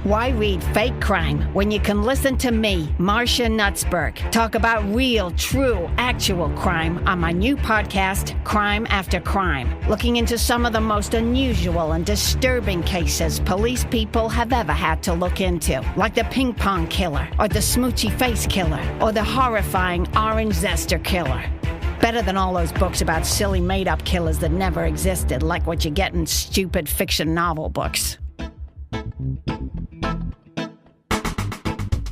Why read fake crime when you can listen to me, Marcia Nutsberg, talk about real, true, actual crime on my new podcast, Crime After Crime, looking into some of the most unusual and disturbing cases police people have ever had to look into, like the ping pong killer, or the smoochy face killer, or the horrifying orange zester killer. Better than all those books about silly made-up killers that never existed, like what you get in stupid fiction novel books.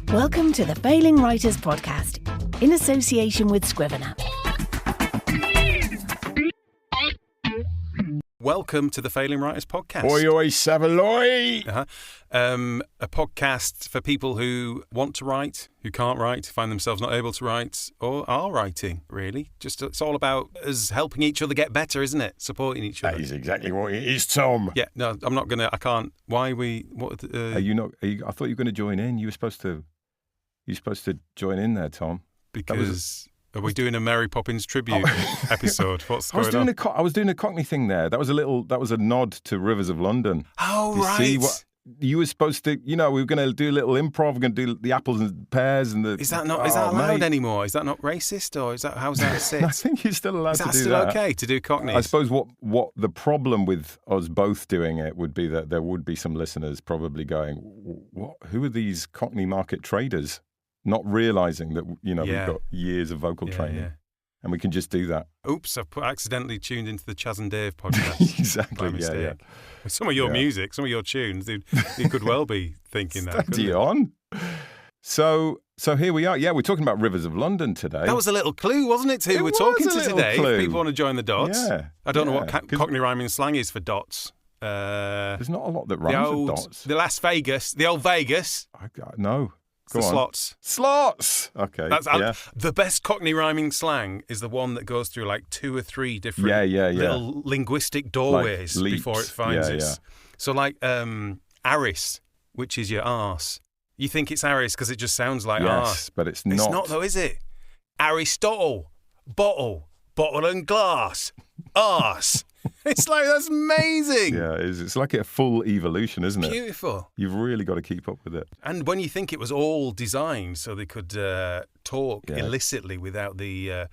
Welcome to the Failing Writers Podcast, in association with Scrivener. Welcome to the Failing Writers Podcast. Oi, oi, Savaloy! A podcast for people who want to write, who can't write, find themselves not able to write, or are writing, really. Just it's all about us helping each other get better, isn't it? Supporting each other. That is exactly what it is, Tom. Yeah, no, I'm not going to, I can't. Why we, what? Are you not, I thought you were going to join in. You were supposed to join in there, Tom. Because... Are we doing a Mary Poppins tribute episode? What's going on? I was doing a Cockney thing there. That was a nod to Rivers of London. Oh, right. See what you were supposed to, we were going to do a little improv. We're going to do the apples and pears and the... Is that allowed anymore? Is that not racist, or how's that sit? I think you're still allowed to do that. Is that still okay to do Cockneys? I suppose what the problem with us both doing it would be that there would be some listeners probably going, "What? Who are these Cockney market traders?" Not realising that, we've got years of vocal training and we can just do that. Oops, I've accidentally tuned into the Chaz and Dave podcast. Exactly, by mistake. With some of your music, some of your tunes, you could well be thinking that. Steady on. So here we are. Yeah, we're talking about Rivers of London today. That was a little clue, wasn't it, to who we're talking to today? Clue. If people want to join the dots. Yeah. I don't know what Cockney rhyming slang is for dots. There's not a lot that rhymes with dots. The old Vegas. No. Go on. Slots. Okay. The best Cockney rhyming slang is the one that goes through like two or three different little linguistic doorways like before it finds its. Yeah. So like Aris, which is your arse. You think it's Aris because it just sounds like arse. But it's not. It's not though, is it? Aristotle, bottle and glass, arse. It's like, that's amazing. Yeah, it's like a full evolution, isn't it? Beautiful. You've really got to keep up with it. And when you think it was all designed so they could talk illicitly without the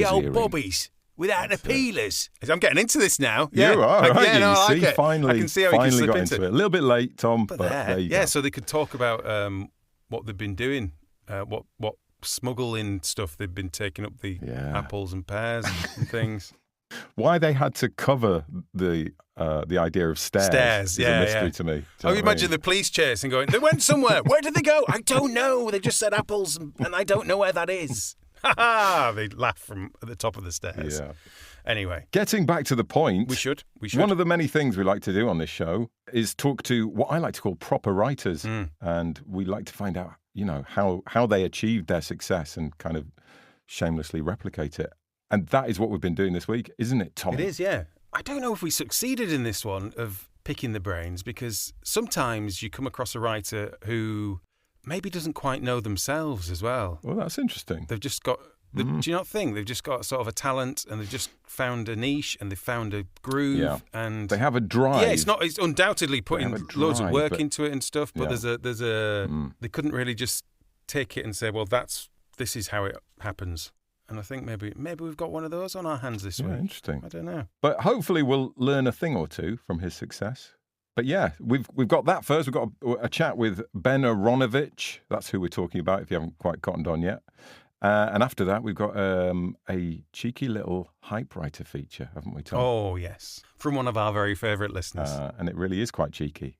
old bobbies, without the peelers. I'm getting into this now. You are, right? I like it. Finally, I can see how you can slip got into it. A little bit late, Tom, but there you go. So they could talk about what they've been doing, what smuggling stuff they've been taking up the apples and pears and things. Why they had to cover the idea of stairs is a mystery to me. You imagine the police chasing going, they went somewhere. Where did they go? I don't know. They just said apples and I don't know where that is. Ha ha! They laugh from at the top of the stairs. Yeah. Anyway. Getting back to the point. We should. One of the many things we like to do on this show is talk to what I like to call proper writers. And we like to find out, how they achieved their success and kind of shamelessly replicate it. And that is what we've been doing this week, isn't it, Tom? It is, yeah. I don't know if we succeeded in this one of picking the brains, because sometimes you come across a writer who maybe doesn't quite know themselves as well. Well, that's interesting. They've just got, do you not think? They've just got sort of a talent and they've just found a niche and they've found a groove and... They have a drive. Yeah, it's undoubtedly putting loads of work into it and stuff, but there's a they couldn't really just take it and say, well, this is how it happens. And I think maybe we've got one of those on our hands this week. Interesting. I don't know. But hopefully we'll learn a thing or two from his success. But yeah, we've got that first. We've got a chat with Ben Aaronovitch. That's who we're talking about if you haven't quite cottoned on yet. And after that, we've got a cheeky little hype writer feature, haven't we, Tom? Oh, yes. From one of our very favourite listeners. And it really is quite cheeky.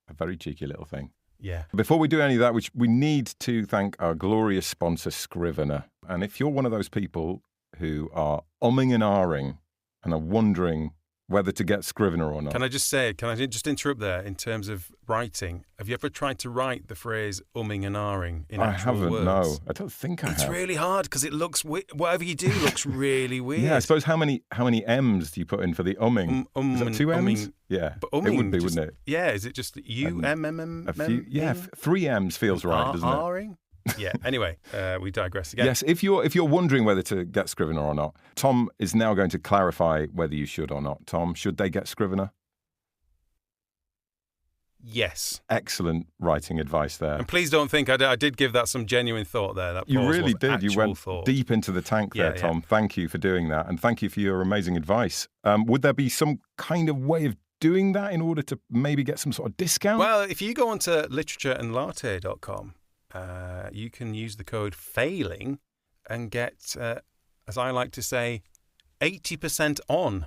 A very cheeky little thing. Yeah. Before we do any of that, we need to thank our glorious sponsor, Scrivener. And if you're one of those people who are umming and ahhing and are wondering whether to get Scrivener or not. Can I just interrupt there in terms of writing? Have you ever tried to write the phrase umming and ahhing in actual words? I haven't, no. I don't think I have. It's really hard because it looks, whatever you do looks really weird. Yeah, I suppose how many M's do you put in for the umming? Is that two M's? Yeah, but umming, it would be, wouldn't it? Yeah, is it just U-M-M-M? Yeah, 3 M's feels right, doesn't it? Ahhing? Yeah, anyway, we digress again. Yes, if you're wondering whether to get Scrivener or not, Tom is now going to clarify whether you should or not. Tom, should they get Scrivener? Yes. Excellent writing advice there. And please don't think I did give that some genuine thought there. That you really did. You went thought. Deep into the tank there, Tom. Yeah. Thank you for doing that. And thank you for your amazing advice. Would there be some kind of way of doing that in order to maybe get some sort of discount? Well, if you go onto literatureandlatte.com, you can use the code FAILING and get, as I like to say, 80% on.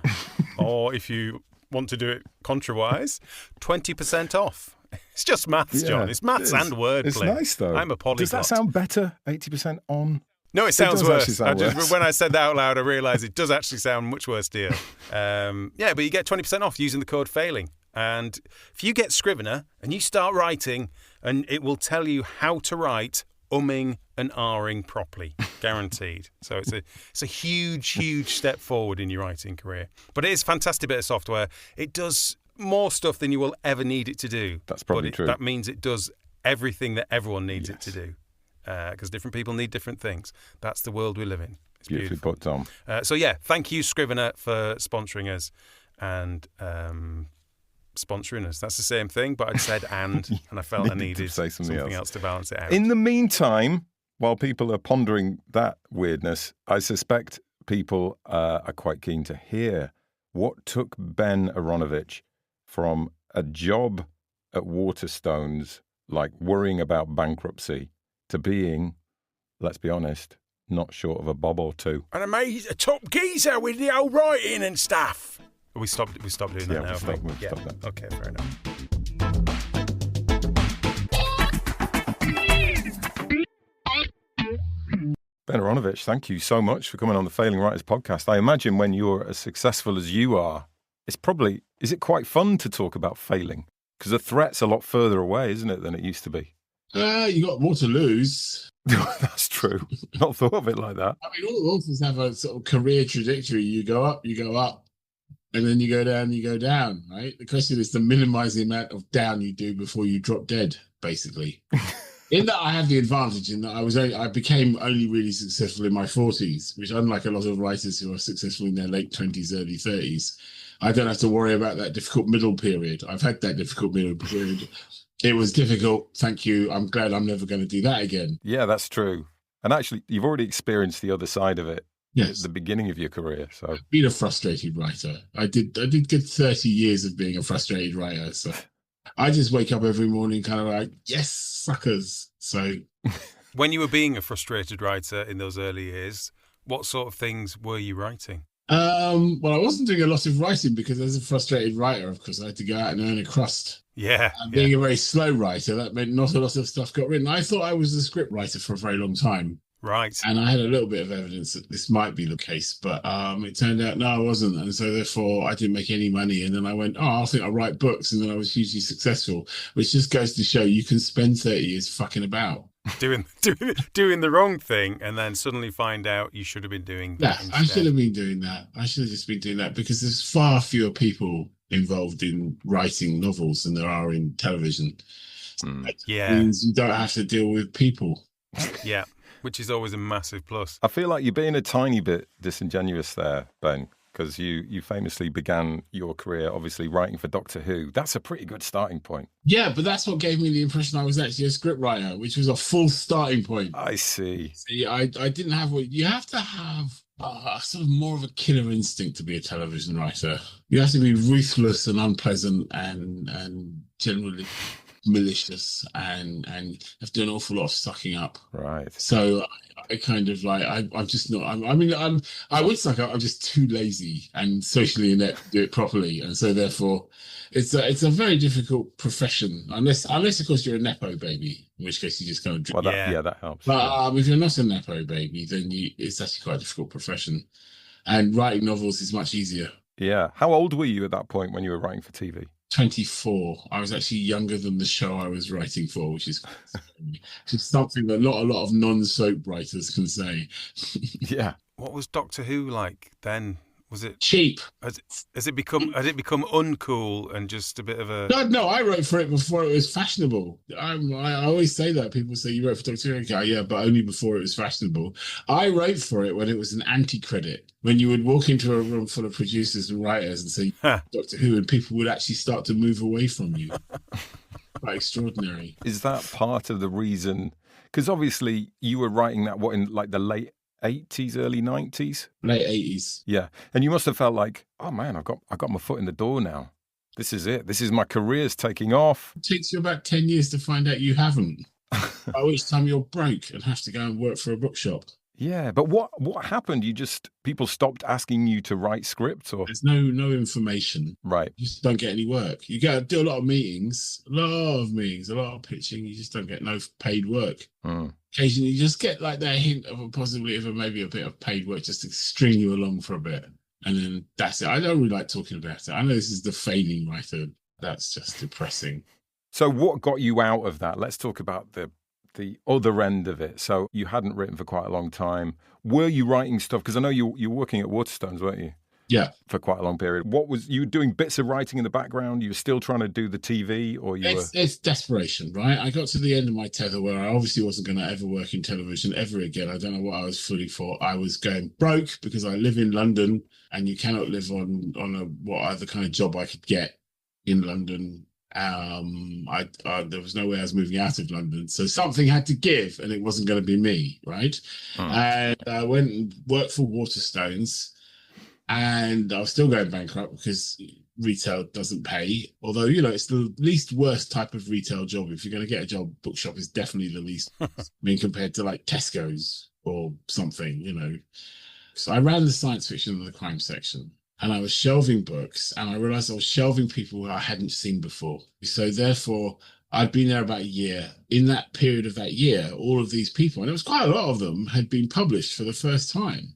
Or if you want to do it contrawise, 20% off. It's just maths, John. It's maths and wordplay. It's nice, though. I'm a polyglot. Does that sound better, 80% on? No, it sounds worse. When I said that out loud, I realised it does actually sound much worse, dear. But you get 20% off using the code FAILING. And if you get Scrivener and you start writing, and it will tell you how to write umming and ahhing properly, guaranteed. So it's a huge step forward in your writing career. But it is a fantastic bit of software. It does more stuff than you will ever need it to do. That's probably true. That means it does everything that everyone needs it to do. Because different people need different things. That's the world we live in. It's beautifully put, Tom. Thank you, Scrivener, for sponsoring us and sponsoring us. That's the same thing, but I said and I felt I needed to say something else to balance it out. In the meantime, while people are pondering that weirdness, I suspect people are quite keen to hear what took Ben Aaronovitch from a job at Waterstones, like worrying about bankruptcy, to being, let's be honest, not short of a bob or two. And I made a top geezer with the old writing and stuff. We stopped doing that now. We've stopped that. Okay, fair enough. Ben Aaronovitch, thank you so much for coming on the Failing Writers podcast. I imagine when you're as successful as you are, is it quite fun to talk about failing? Because the threat's a lot further away, isn't it, than it used to be? You got more to lose. That's true. Not thought of it like that. I mean, all authors have a sort of career trajectory. You go up, and then you go down, right? The question is to minimize the amount of down you do before you drop dead, basically. In that I have the advantage in that I became only really successful in my 40s, which unlike a lot of writers who are successful in their late 20s, early 30s, I don't have to worry about that difficult middle period. I've had that difficult middle period. It was difficult. Thank you. I'm glad I'm never going to do that again. Yeah, that's true. And actually, you've already experienced the other side of it. Yes. At the beginning of your career. So I've been a frustrated writer. I did get 30 years of being a frustrated writer. So I just wake up every morning kind of like, yes, suckers. So when you were being a frustrated writer in those early years, what sort of things were you writing? Well, I wasn't doing a lot of writing because as a frustrated writer, of course, I had to go out and earn a crust. Yeah. And being a very slow writer, that meant not a lot of stuff got written. I thought I was a script writer for a very long time. Right. And I had a little bit of evidence that this might be the case, but it turned out, no, I wasn't. And so therefore I didn't make any money. And then I went, I think I'll write books. And then I was hugely successful, which just goes to show you can spend 30 years fucking about. Doing the wrong thing and then suddenly find out you should have been doing that. Yeah, I should have been doing that. I should have just been doing that because there's far fewer people involved in writing novels than there are in television. Yeah. It means you don't have to deal with people. Yeah, which is always a massive plus. I feel like you're being a tiny bit disingenuous there, Ben, because you famously began your career, obviously, writing for Doctor Who. That's a pretty good starting point. Yeah, but that's what gave me the impression I was actually a scriptwriter, which was a full starting point. I see. See, I didn't have what you have to have. Sort of more of a killer instinct to be a television writer. You have to be ruthless and unpleasant and generally malicious and have to do an awful lot of sucking up. Right. So I kind of like I'm just not. I would suck up. I'm just too lazy and socially inept to do it properly, and so therefore, it's a very difficult profession. Unless of course you're a nepo baby, in which case you just kind of. Well, that helps. But if you're not a nepo baby, then it's actually quite a difficult profession, and writing novels is much easier. Yeah. How old were you at that point when you were writing for TV? 24. I was actually younger than the show I was writing for, which is something that not a lot of non-soap writers can say. Yeah. What was Doctor Who like then? Was it cheap? Has it become uncool and just a bit of a? No, I wrote for it before it was fashionable. I always say that. People say you wrote for Doctor Who. Okay, yeah, but only before it was fashionable. I wrote for it when it was an anti-credit. When you would walk into a room full of producers and writers and say Doctor Who, and people would actually start to move away from you. quite extraordinary. Is that part of the reason? Because obviously you were writing that, in like the late 80s, early 90s? Late 80s. Yeah. And you must have felt like, oh man, I got my foot in the door now. This is it. This is my career's taking off. It takes you about 10 years to find out you haven't. By which time you're broke and have to go and work for a bookshop. Yeah, but what happened? People stopped asking you to write scripts, or there's no information. Right. You just don't get any work. You go do a lot of meetings, a lot of pitching. You just don't get no paid work. Occasionally, you just get like that hint of a possibility of maybe a bit of paid work just to string you along for a bit, and then that's it. I don't really like talking about it. I know this is the failing writer. That's just depressing. So, what got you out of that? Let's talk about the other end of it. So you hadn't written for quite a long time. Were you writing stuff? Because I know you were working at Waterstones, weren't you? Yeah. For quite a long period. You were doing bits of writing in the background? You were still trying to do the TV, or It's desperation, right? I got to the end of my tether where I obviously wasn't going to ever work in television ever again. I don't know what I was fully for. I was going broke because I live in London, and you cannot live on what other kind of job I could get in London. There was no way I was moving out of London, so something had to give, and it wasn't going to be me, right? And I went and worked for Waterstones, and I was still going bankrupt because retail doesn't pay. Although, it's the least worst type of retail job. If you're going to get a job, bookshop is definitely the least. I mean, compared to like Tesco's or something, So I ran the science fiction and the crime section. And I was shelving books, and I realized I was shelving people who I hadn't seen before. So therefore, I'd been there about a year. In that period of that year, all of these people, and there was quite a lot of them, had been published for the first time.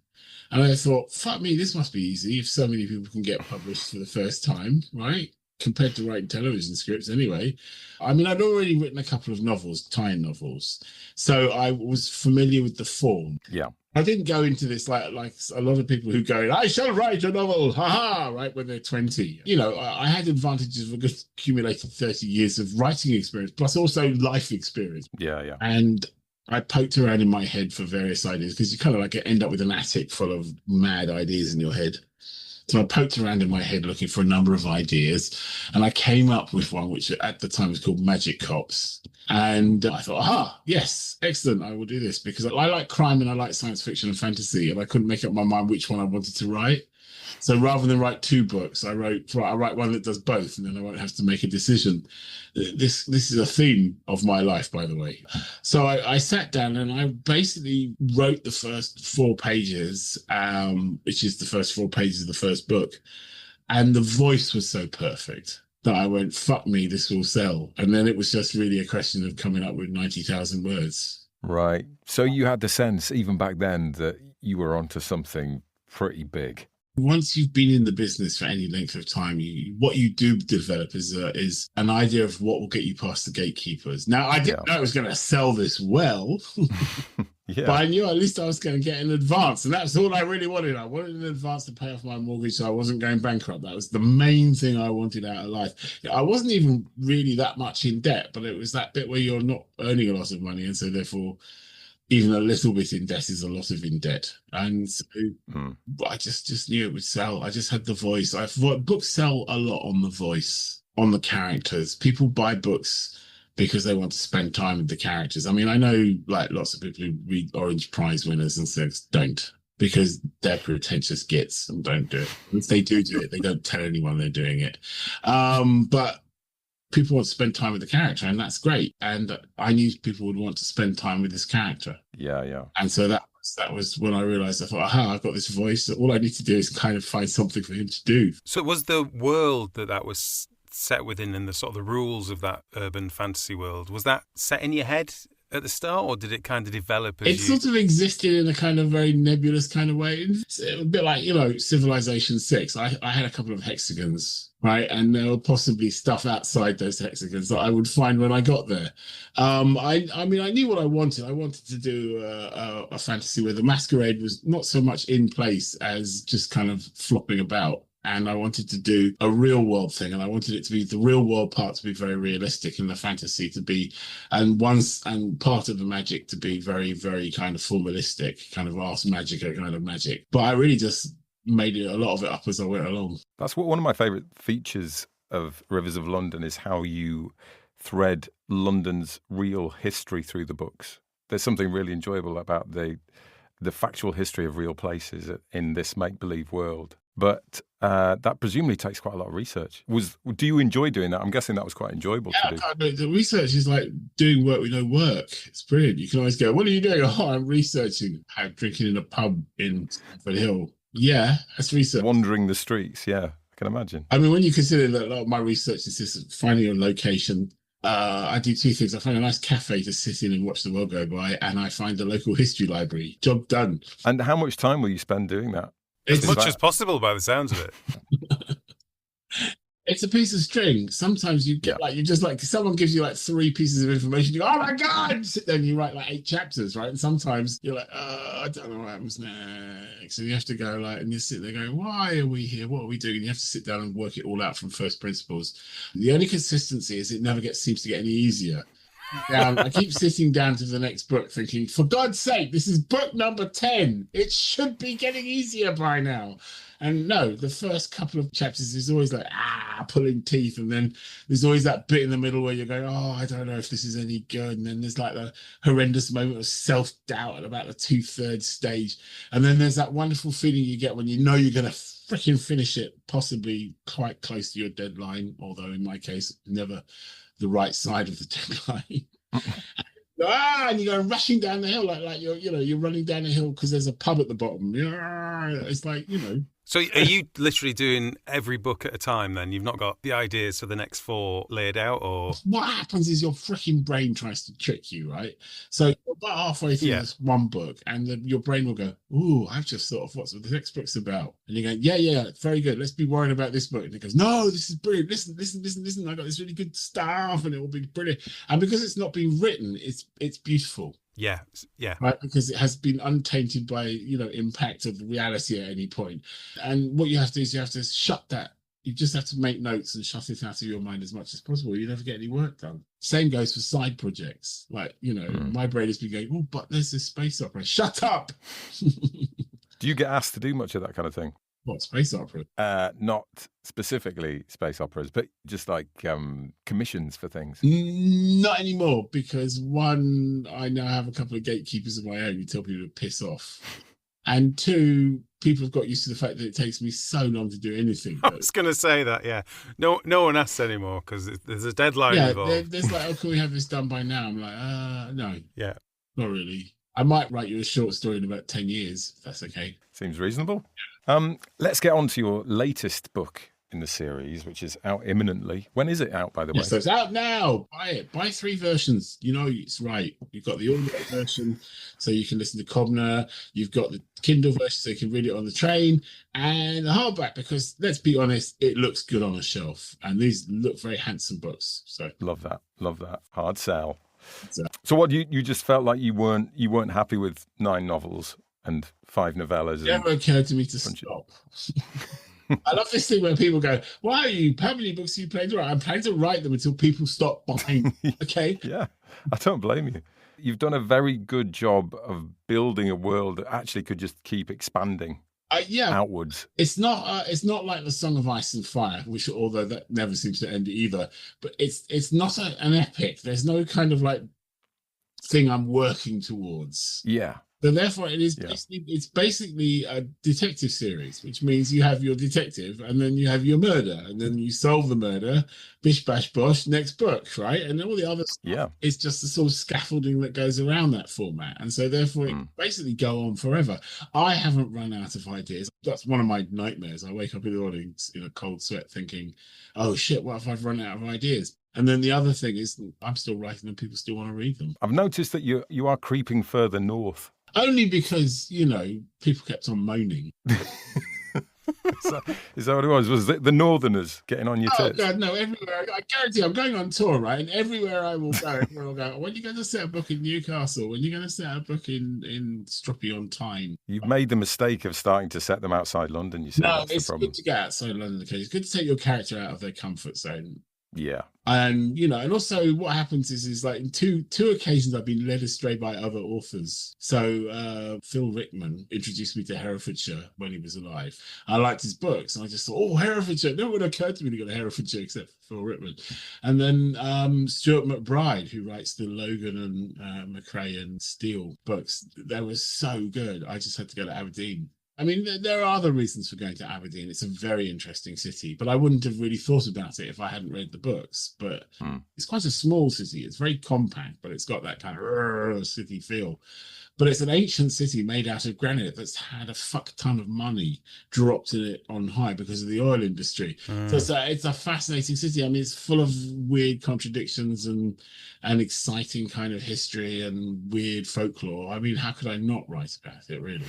And I thought, fuck me, this must be easy if so many people can get published for the first time, right? Compared to writing television scripts anyway. I mean, I'd already written a couple of novels, tie-in novels. So I was familiar with the form. Yeah. I didn't go into this like a lot of people who go, I shall write a novel, right, when they're 20. I had advantages of a good accumulated 30 years of writing experience, plus also life experience. Yeah. And I poked around in my head for various ideas, because you kind of like end up with an attic full of mad ideas in your head. So I poked around in my head looking for a number of ideas, and I came up with one which at the time was called Magic Cops. And I thought, yes, excellent, I will do this, because I like crime and I like science fiction and fantasy, and I couldn't make up my mind which one I wanted to write. So rather than write two books, I write one that does both, and then I won't have to make a decision. This is a theme of my life, by the way. So I sat down and I basically wrote the first 4 pages, which is the first 4 pages of the first book. And the voice was so perfect that I went, fuck me, this will sell. And then it was just really a question of coming up with 90,000 words. Right. So you had the sense, even back then, that you were onto something pretty big. Once you've been in the business for any length of time, what you do develop is an idea of what will get you past the gatekeepers. Now, I didn't know I was going to sell this well, but I knew at least I was going to get an advance, and that's all I really wanted. I wanted an advance to pay off my mortgage so I wasn't going bankrupt. That was the main thing I wanted out of life. I wasn't even really that much in debt, but it was that bit where you're not earning a lot of money, and so therefore even a little bit in debt is a lot of in debt. And so I just knew it would sell. I just had the voice. I thought books sell a lot on the voice, on the characters. People buy books because they want to spend time with the characters. I mean, I know like lots of people who read Orange Prize winners and says don't, because they're pretentious gits and don't do it. If they do it, they don't tell anyone they're doing it. But people want to spend time with the character, and that's great. And I knew people would want to spend time with this character. Yeah. And so that was when I realized, I thought, I've got this voice. All I need to do is kind of find something for him to do. So was the world that was set within, and the sort of the rules of that urban fantasy world, was that set in your head at the start, or did it kind of develop as sort of existed in a kind of very nebulous kind of way? It's a bit like, Civilization 6. I had a couple of hexagons, right? And there were possibly stuff outside those hexagons that I would find when I got there. I mean, I knew what I wanted. I wanted to do a fantasy where the masquerade was not so much in place as just kind of flopping about. And I wanted to do a real world thing, and I wanted it to be the real world part to be very realistic, and the fantasy to be, and part of the magic to be very, very kind of formalistic, kind of Ars Magica kind of magic. But I really just made a lot of it up as I went along. That's one of my favourite features of Rivers of London, is how you thread London's real history through the books. There's something really enjoyable about the factual history of real places in this make-believe world. But that presumably takes quite a lot of research. Do you enjoy doing that? I'm guessing that was quite enjoyable to do. The research is like doing work with no work. It's brilliant. You can always go, what are you doing? Oh, I'm researching. I'm drinking in a pub in Stamford Hill. Yeah, that's research. Wandering the streets, yeah, I can imagine. I mean, when you consider that a lot of my research is just finding a location, I do two things. I find a nice cafe to sit in and watch the world go by, and I find a local history library. Job done. And how much time will you spend doing that? As much as possible by the sounds of it. It's a piece of string. Sometimes you get someone gives you like 3 pieces of information. You go, oh my God! Sit there and you write like 8 chapters, right? And sometimes you're like, I don't know what happens next. And you have to go and you sit there going, why are we here? What are we doing? And you have to sit down and work it all out from first principles. The only consistency is it never seems to get any easier. I keep sitting down to the next book thinking, for God's sake, this is book number 10. It should be getting easier by now. And no, the first couple of chapters is always like, pulling teeth. And then there's always that bit in the middle where you're going, I don't know if this is any good. And then there's like the horrendous moment of self-doubt at about the 2/3 stage. And then there's that wonderful feeling you get when you know you're going to freaking finish it, possibly quite close to your deadline, although in my case, never the right side of the deadline. And you go rushing down the hill like you're running down the hill because there's a pub at the bottom. It's like, So are you literally doing every book at a time then? You've not got the ideas for the next 4 laid out, or? What happens is your freaking brain tries to trick you, right? So you're about halfway through this one book and your brain will go, ooh, I've just thought of what the next book's about. And you go, yeah, very good. Let's be worried about this book. And it goes, no, this is brilliant. Listen. I got this really good stuff and it will be brilliant. And because it's not been written, it's beautiful. Yeah. Right, because it has been untainted by, impact of reality at any point. And what you have to do is you have to shut that. You just have to make notes and shut it out of your mind as much as possible. You never get any work done. Same goes for side projects. Like, my brain has been going, oh, but there's this space opera. Shut up! Do you get asked to do much of that kind of thing? What, space opera? Not specifically space operas, but just like commissions for things. Not anymore, because 1, I now have a couple of gatekeepers of my own who tell people to piss off. And 2, people have got used to the fact that it takes me so long to do anything. I was going to say that, yeah. No one asks anymore because there's a deadline involved. There's like, can we have this done by now? I'm like, no. Yeah. Not really. I might write you a short story in about 10 years, if that's okay. Seems reasonable. Let's get on to your latest book in the series, which is out imminently. When is it out, by the way? So it's out now. Buy it. Buy 3 versions. It's right. You've got the audio version, so you can listen to Cobner. You've got the Kindle version, so you can read it on the train. And the hardback, because let's be honest, it looks good on a shelf. And these look very handsome books. So Love that. Hard sell. So what, you just felt like you weren't happy with 9 novels and 5 novellas? It never occurred to me to stop. I love this thing where people go, how many books are you planning to write? I'm planning to write them until people stop buying. Okay? Yeah, I don't blame you. You've done a very good job of building a world that actually could just keep expanding outwards. It's not like the Song of Ice and Fire, which, although that never seems to end either, but it's not an epic. There's no kind of like thing I'm working towards. Yeah. So therefore, it's basically a detective series, which means you have your detective and then you have your murder and then you solve the murder, bish, bash, bosh, next book, right? And all the other stuff is just the sort of scaffolding that goes around that format. And so therefore, it basically go on forever. I haven't run out of ideas. That's one of my nightmares. I wake up in the morning in a cold sweat thinking, oh shit, what if I've run out of ideas? And then the other thing is I'm still writing them, people still want to read them. I've noticed that you are creeping further north. Only because, people kept on moaning. Is that what it was? Was it the Northerners getting on your tits? Oh, God, no, everywhere. I guarantee I'm going on tour, right? And everywhere I will go, everyone will go, when are you going to set a book in Newcastle? When are you going to set a book in Stroppy-on-Tyne? You've made the mistake of starting to set them outside London, you said. No, it's good to get outside London. Okay? It's good to take your character out of their comfort zone. Yeah. And, and also what happens is like in two occasions I've been led astray by other authors. So Phil Rickman introduced me to Herefordshire when he was alive. I liked his books and I just thought, oh, Herefordshire. No one occurred to me to go to Herefordshire except for Phil Rickman. And then Stuart McBride, who writes the Logan and McRae and Steele books, they were so good. I just had to go to Aberdeen. I mean, there are other reasons for going to Aberdeen. It's a very interesting city, but I wouldn't have really thought about it if I hadn't read the books. But it's quite a small city. It's very compact, but it's got that kind of city feel. But it's an ancient city made out of granite that's had a fuck ton of money dropped in it on high because of the oil industry. So it's a fascinating city. I mean, it's full of weird contradictions and exciting kind of history and weird folklore. I mean, how could I not write about it, really?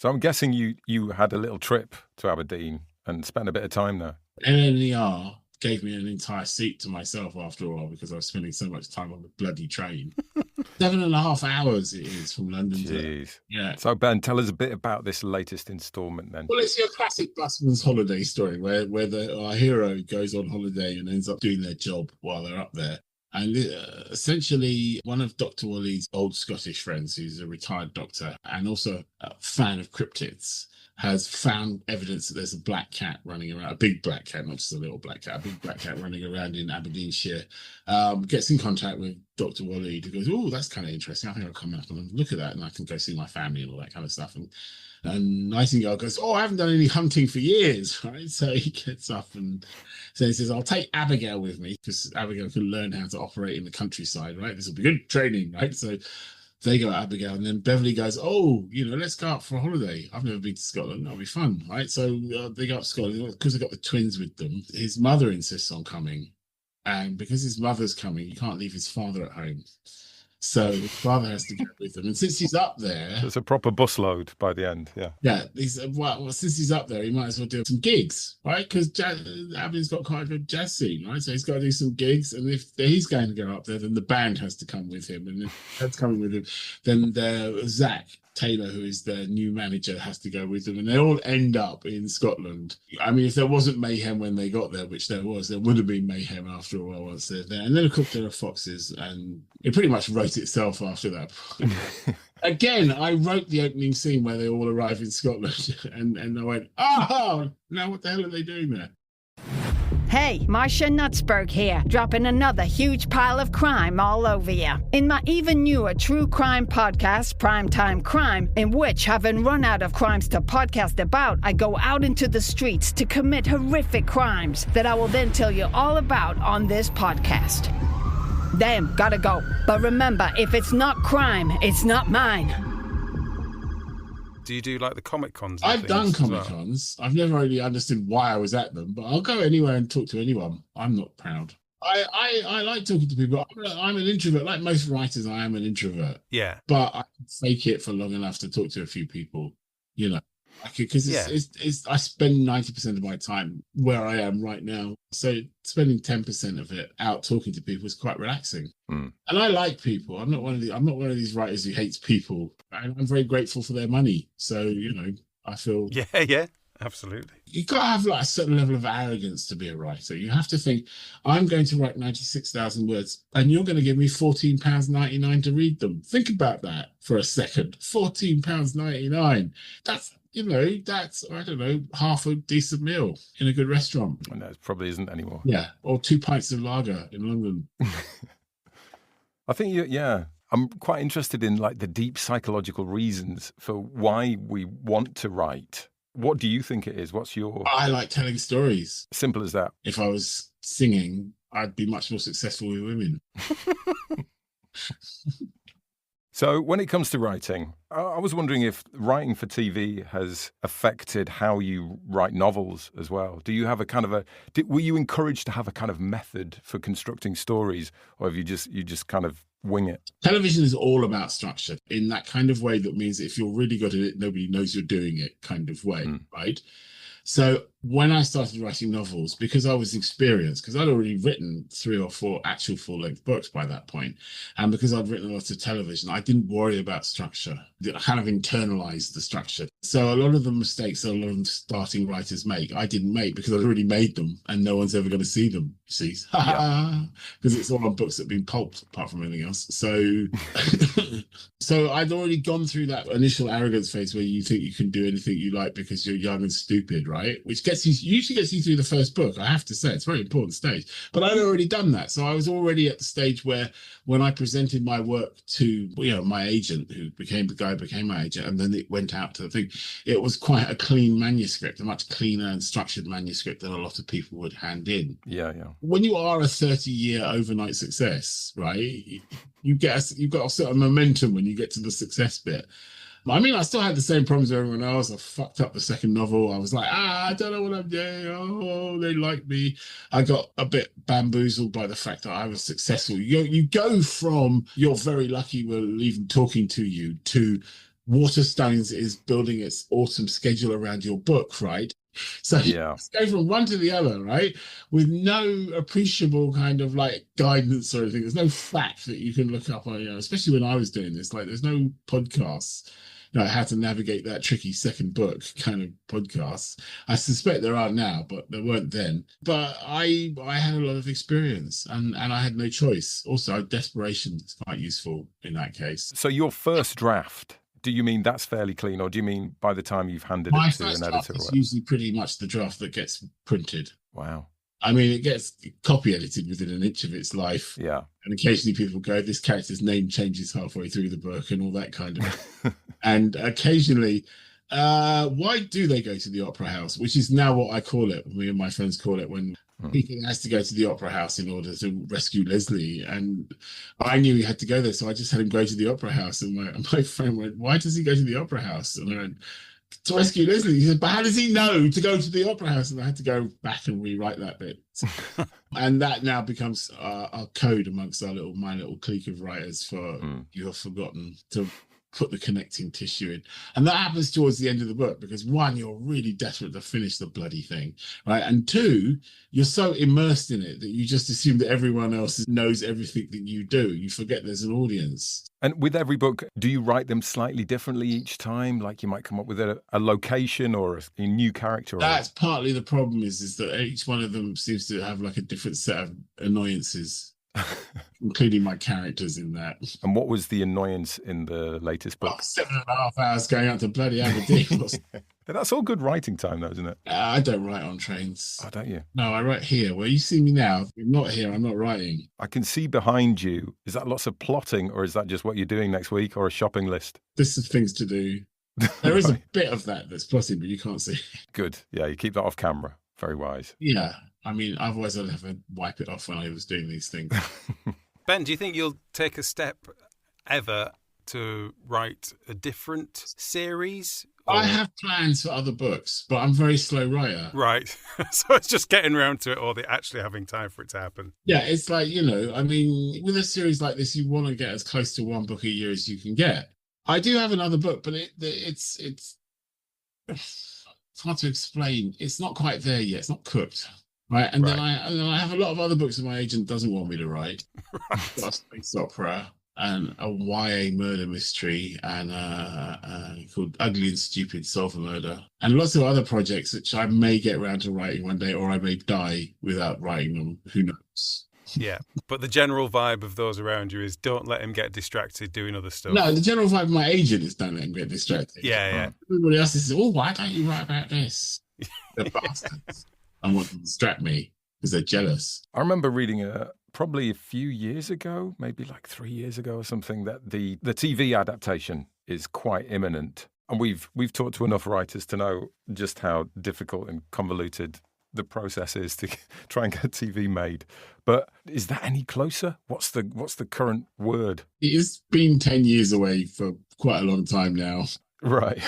So I'm guessing you had a little trip to Aberdeen and spent a bit of time there. NNER gave me an entire seat to myself after a while because I was spending so much time on the bloody train. 7.5 hours it is from London. Jeez. Yeah. So Ben, tell us a bit about this latest instalment then. Well, it's your classic busman's holiday story where our hero goes on holiday and ends up doing their job while they're up there. And essentially, one of Dr. Wally's old Scottish friends, who's a retired doctor and also a fan of cryptids, has found evidence that there's a black cat running around, a big black cat, not just a little black cat, a big black cat running around in Aberdeenshire. Gets in contact with Dr. Wally, who goes, oh, that's kind of interesting. I think I'll come out and look at that and I can go see my family and all that kind of stuff. And Nightingale goes, oh, I haven't done any hunting for years, right? So he gets up and so he says, I'll take Abigail with me because Abigail can learn how to operate in the countryside, right? This will be good training, right? So they go Abigail and then Beverly goes, oh, let's go out for a holiday. I've never been to Scotland. That'll be fun, right? So they go up to Scotland because they've got the twins with them. His mother insists on coming. And because his mother's coming, he can't leave his father at home. So his father has to go with them. And since he's up there... It's a proper busload by the end, yeah. Yeah, since he's up there, he might as well do some gigs, right? Because Aberdeen's got quite a good jazz scene, right? So he's got to do some gigs. And if he's going to go up there, then the band has to come with him. And if that's coming with him, then Zach Taylor, who is their new manager, has to go with them. And they all end up in Scotland. I mean, if there wasn't mayhem when they got there, which there was, there would have been mayhem after a while once they're there. And then, of course, there are foxes. And it pretty much wrote itself after that. Again, I wrote the opening scene where they all arrive in Scotland. And I went, oh, now what the hell are they doing there? Hey, Marcia Nutsberg here, dropping another huge pile of crime all over you. In my even newer true crime podcast, Primetime Crime, in which, having run out of crimes to podcast about, I go out into the streets to commit horrific crimes that I will then tell you all about on this podcast. Damn, gotta go. But remember, if it's not crime, it's not mine. Do you do like the Comic Cons? I've done Comic Cons. I've never really understood why I was at them, but I'll go anywhere and talk to anyone. I'm not proud. I like talking to people. I'm an introvert. Like most writers, I am an introvert. Yeah. But I can fake it for long enough to talk to a few people, because I spend 90% of my time where I am right now. So spending 10% of it out talking to people is quite relaxing. And I like people. I'm not one of these writers who hates people. And I'm very grateful for their money. So, I feel... Yeah, absolutely. You got to have like a certain level of arrogance to be a writer. You have to think, I'm going to write 96,000 words and you're going to give me £14.99 to read them. Think about that for a second. £14.99. That's, that's, I don't know, half a decent meal in a good restaurant. No, it probably isn't anymore. Yeah, or 2 pints of lager in London. I think, I'm quite interested in like the deep psychological reasons for why we want to write. What do you think it is? What's your... I like telling stories. Simple as that. If I was singing, I'd be much more successful with women. So when it comes to writing, I was wondering if writing for TV has affected how you write novels as well. Do you have a kind of were you encouraged to have a kind of method for constructing stories, or have you just kind of wing it? Television is all about structure in that kind of way that means if you're really good at it, nobody knows you're doing it kind of way, right? So when I started writing novels, because I was experienced, because I'd already written 3 or 4 actual full-length books by that point, and because I'd written a lot of television, I didn't worry about structure. I kind of internalized the structure. So a lot of the mistakes that a lot of starting writers make, I didn't make because I'd already made them, and no one's ever going to see them, you see? Because it's all on books that have been pulped, apart from anything else. So, so I'd already gone through that initial arrogance phase where you think you can do anything you like because you're young and stupid, right? Which usually gets you through the first book. I have to say, it's a very important stage. But I'd already done that, so I was already at the stage where, when I presented my work to my agent, who became my agent, and then it went out to the thing, it was quite a clean manuscript, a much cleaner and structured manuscript than a lot of people would hand in. Yeah. When you are a 30-year overnight success, right, you've got a certain momentum when you get to the success bit. I mean, I still had the same problems as everyone else. I fucked up the second novel. I was like, I don't know what I'm doing. Oh, they like me. I got a bit bamboozled by the fact that I was successful. You go from you're very lucky we're even talking to you to Waterstones is building its autumn schedule around your book, right? So yeah, go from one to the other, right? With no appreciable kind of like guidance or anything. There's no fact that you can look up on, especially when I was doing this, like there's no podcasts, how to navigate that tricky second book kind of podcasts. I suspect there are now, but there weren't then. But I had a lot of experience and I had no choice. Also, desperation is quite useful in that case. So your first draft, do you mean that's fairly clean, or do you mean by the time you've handed My it to first an draft editor? is usually pretty much the draft that gets printed. Wow. I mean, it gets copy edited within an inch of its life. Yeah. And occasionally people go, this character's name changes halfway through the book and all that kind of. And occasionally, why do they go to the opera house? Which is now what I call it. Me and my friends call it when Ethan has to go to the opera house in order to rescue Leslie. And I knew he had to go there, so I just had him go to the opera house. And my friend went, why does he go to the opera house? And I went, to rescue Leslie. He said, but how does he know to go to the opera house? And I had to go back and rewrite that bit. And that now becomes our code amongst my little clique of writers for You Have Forgotten to put the connecting tissue in. And that happens towards the end of the book because, one, you're really desperate to finish the bloody thing, right? And two, you're so immersed in it that you just assume that everyone else knows everything that you do. You forget there's an audience. And with every book, do you write them slightly differently each time? Like you might come up with a location or a new character? That's partly the problem is that each one of them seems to have like a different set of annoyances. Including my characters in that. And what was the annoyance in the latest book? 7.5 hours going out to bloody Aberdeen. That's all good writing time, though, isn't it? I don't write on trains. Oh, don't you? No, I write here. Where you see me now, if I'm not here, I'm not writing. I can see behind you. Is that lots of plotting, or is that just what you're doing next week, or a shopping list? This is things to do. There is a bit of that's plotting, but you can't see. Good. Yeah, you keep that off camera. Very wise. Yeah. I mean, otherwise I'd have to wipe it off when I was doing these things. Ben, do you think you'll take a step ever to write a different series? Or... I have plans for other books, but I'm a very slow writer. Right. So it's just getting around to it or actually having time for it to happen. Yeah, it's like, I mean, with a series like this, you want to get as close to one book a year as you can get. I do have another book, but it's hard to explain. It's not quite there yet. It's not cooked. Right, and then I have a lot of other books that my agent doesn't want me to write. Right. I've got a space opera and a YA murder mystery and called Ugly and Stupid Solve a Murder, and lots of other projects which I may get around to writing one day, or I may die without writing them. Who knows? Yeah, but the general vibe of those around you is don't let him get distracted doing other stuff. No, the general vibe of my agent is don't let him get distracted. Yeah. Everybody else is, why don't you write about this? They're bastards. And want to distract me because they're jealous. I remember reading probably a few years ago, maybe like 3 years ago or something, that the TV adaptation is quite imminent. And we've talked to enough writers to know just how difficult and convoluted the process is to try and get TV made. But is that any closer? What's the current word? It's been 10 years away for quite a long time now. Right.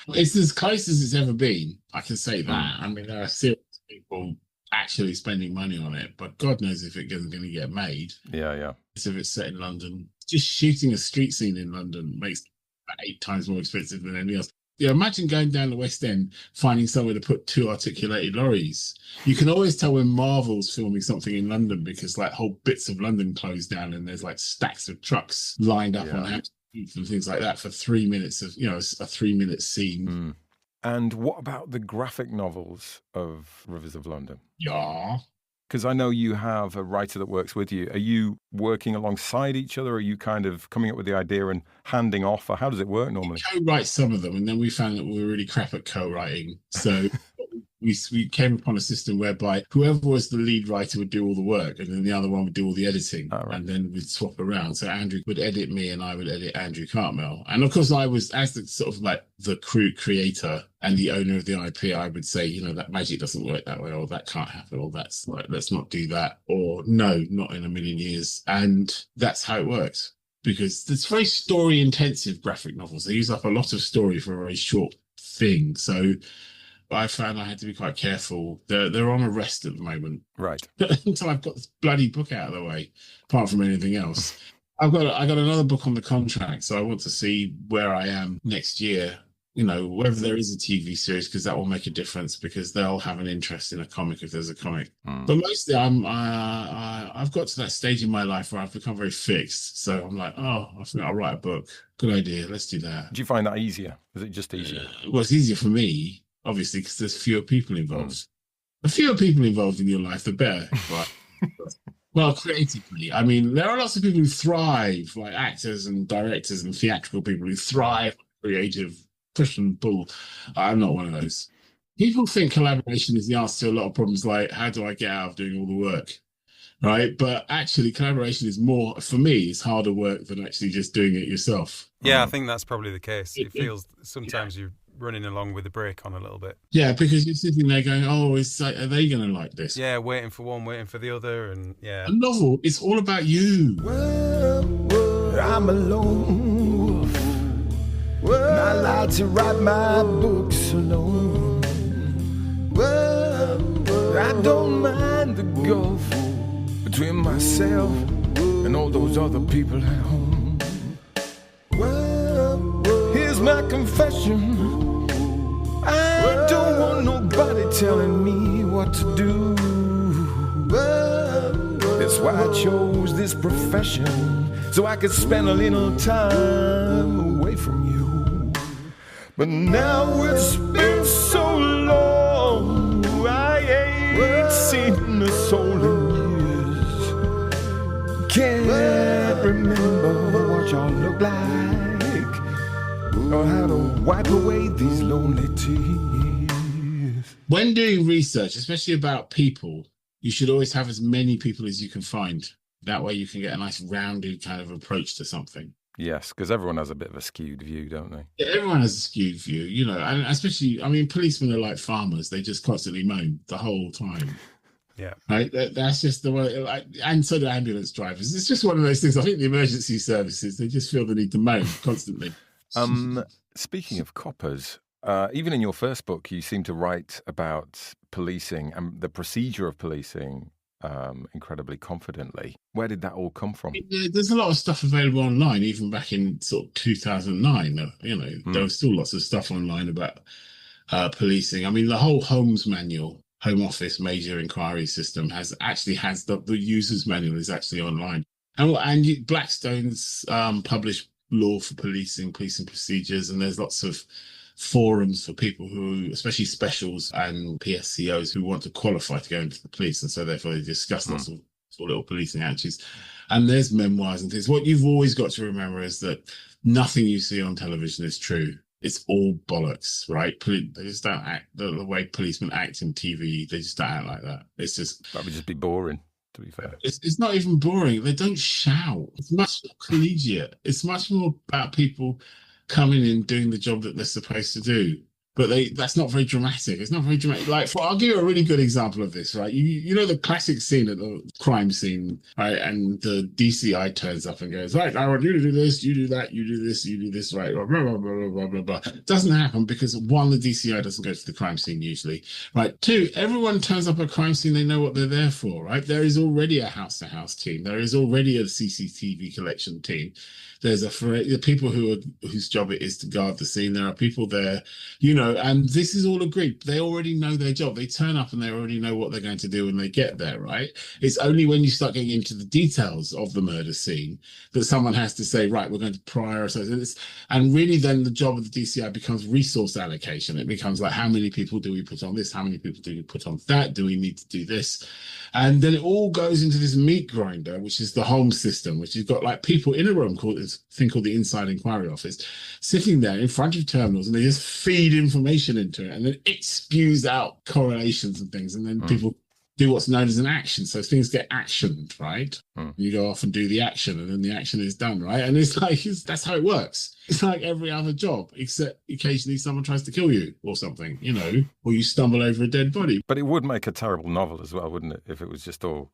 It's as close as it's ever been. I can say that. I mean, there are serious people actually spending money on it, but God knows if it isn't going to get made. Yeah. So if it's set in London, just shooting a street scene in London makes it 8 times more expensive than anything else. Yeah, imagine going down the West End, finding somewhere to put 2 articulated lorries. You can always tell when Marvel's filming something in London because like whole bits of London closed down and there's like stacks of trucks lined up on Hampstead Heath and things like that for 3 minutes of, a 3-minute scene. And what about the graphic novels of Rivers of London? Yeah. Because I know you have a writer that works with you. Are you working alongside each other? Are you kind of coming up with the idea and handing off? Or how does it work normally? We co-write some of them, and then we found that we were really crap at co-writing. So we came upon a system whereby whoever was the lead writer would do all the work, and then the other one would do all the editing, and then we'd swap around. So Andrew would edit me, and I would edit Andrew Cartmel. And of course, I was, as the sort of like the creator and the owner of the IP, I would say, that magic doesn't work that way, or that can't happen, or that's like, let's not do that, or no, not in a million years. And that's how it works. Because it's very story intensive graphic novels. They use up a lot of story for a very short thing. So I found I had to be quite careful. They're on a rest at the moment. Right. Until I've got this bloody book out of the way, apart from anything else. I got another book on the contract, so I want to see where I am next year. Whether there is a TV series, because that will make a difference, because they'll have an interest in a comic if there's a comic. But mostly I've got to that stage in my life where I've become very fixed. So I'm like, I think I'll write a book. Good idea. Let's do that. Do you find that easier? Is it just easier? Well, it's easier for me, obviously, because there's fewer people involved. The fewer people involved in your life, the better. Right? Well, creatively. I mean, there are lots of people who thrive, like actors and directors and theatrical people who thrive on creative push and pull. I'm not one of those. People think collaboration is the answer to a lot of problems, like how do I get out of doing all the work, right? But actually, collaboration is more, for me, it's harder work than actually just doing it yourself. Yeah, I think that's probably the case. It feels sometimes you're running along with the brake on a little bit. Yeah, because you're sitting there going, are they going to like this? Yeah, waiting for one, waiting for the other, and yeah. A novel, it's all about you. Well, I'm alone. I like to write my books alone. Well, I don't mind the gulf between myself and all those other people at home. Well, here's my confession. I don't want nobody telling me what to do. Well, that's why I chose this profession, so I could spend a little time away from you. But now it's been so long, I ain't seen a soul in years. Can't remember what y'all look like, or how to wipe away these lonely tears. When doing research, especially about people, you should always have as many people as you can find. That way you can get a nice rounded kind of approach to something. Yes, because everyone has a bit of a skewed view, don't they? Yeah, everyone has a skewed view, and especially, policemen are like farmers. They just constantly moan the whole time. Yeah. Right? That's just the way, and so do ambulance drivers. It's just one of those things. I think the emergency services, they just feel the need to moan constantly. Speaking of coppers, even in your first book, you seem to write about policing and the procedure of policing incredibly confidently. Where did that all come from? There's a lot of stuff available online, even back in sort of 2009. There was still lots of stuff online about policing. I mean, the whole Holmes manual, Home Office Major Inquiry System, has the user's manual is actually online. And Blackstone's published law for policing procedures, and there's lots of forums for people who, especially specials and PSCOs, who want to qualify to go into the police, and so therefore they discuss lots of little policing attitudes. And there's memoirs and things. What you've always got to remember is that nothing you see on television is true. It's all bollocks, right? They just don't act the way policemen act in TV. They just don't act like that. It's just that would just be boring, to be fair. It's not even boring. They don't shout. It's much more collegiate. It's much more about people coming in doing the job that they're supposed to do. but that's not very dramatic. It's not very dramatic. Like, I'll give you a really good example of this, right? You know the classic scene at the crime scene, right? And the DCI turns up and goes, right, I want you to do this, you do that, you do this, you do this, right? Blah, blah, blah, blah, blah, blah, blah. It doesn't happen because, one, the DCI doesn't go to the crime scene usually, right? Two, everyone turns up at a crime scene, they know what they're there for, right? There is already a house-to-house team. There is already a CCTV collection team. There's the people whose job it is to guard the scene. There are people there, and this is all agreed. They already know their job. They turn up and they already know what they're going to do when they get there, right? It's only when you start getting into the details of the murder scene that someone has to say, right, we're going to prioritize this. And really then the job of the DCI becomes resource allocation. It becomes like, how many people do we put on this? How many people do we put on that? Do we need to do this? And then it all goes into this meat grinder, which is the Holmes system, which has got like people in a room called the Inside Inquiry Office, sitting there in front of terminals, and they just feed information into it, and then it spews out correlations and things, and then people do what's known as an action. So things get actioned, right? You go off and do the action, and then the action is done, right? And it's like, that's how it works. It's like every other job, except occasionally someone tries to kill you or something, or you stumble over a dead body. But it would make a terrible novel as well, wouldn't it? If it was just all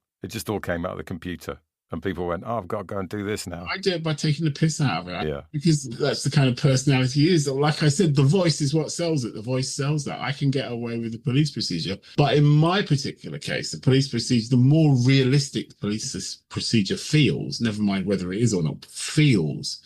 came out of the computer and people went, I've got to go and do this now. I do it by taking the piss out of it. Because that's the kind of personality he is. Like I said, the voice is what sells it. The voice sells that. I can get away with the police procedure. But in my particular case, the police procedure, the more realistic the police procedure feels, never mind whether it is or not, feels,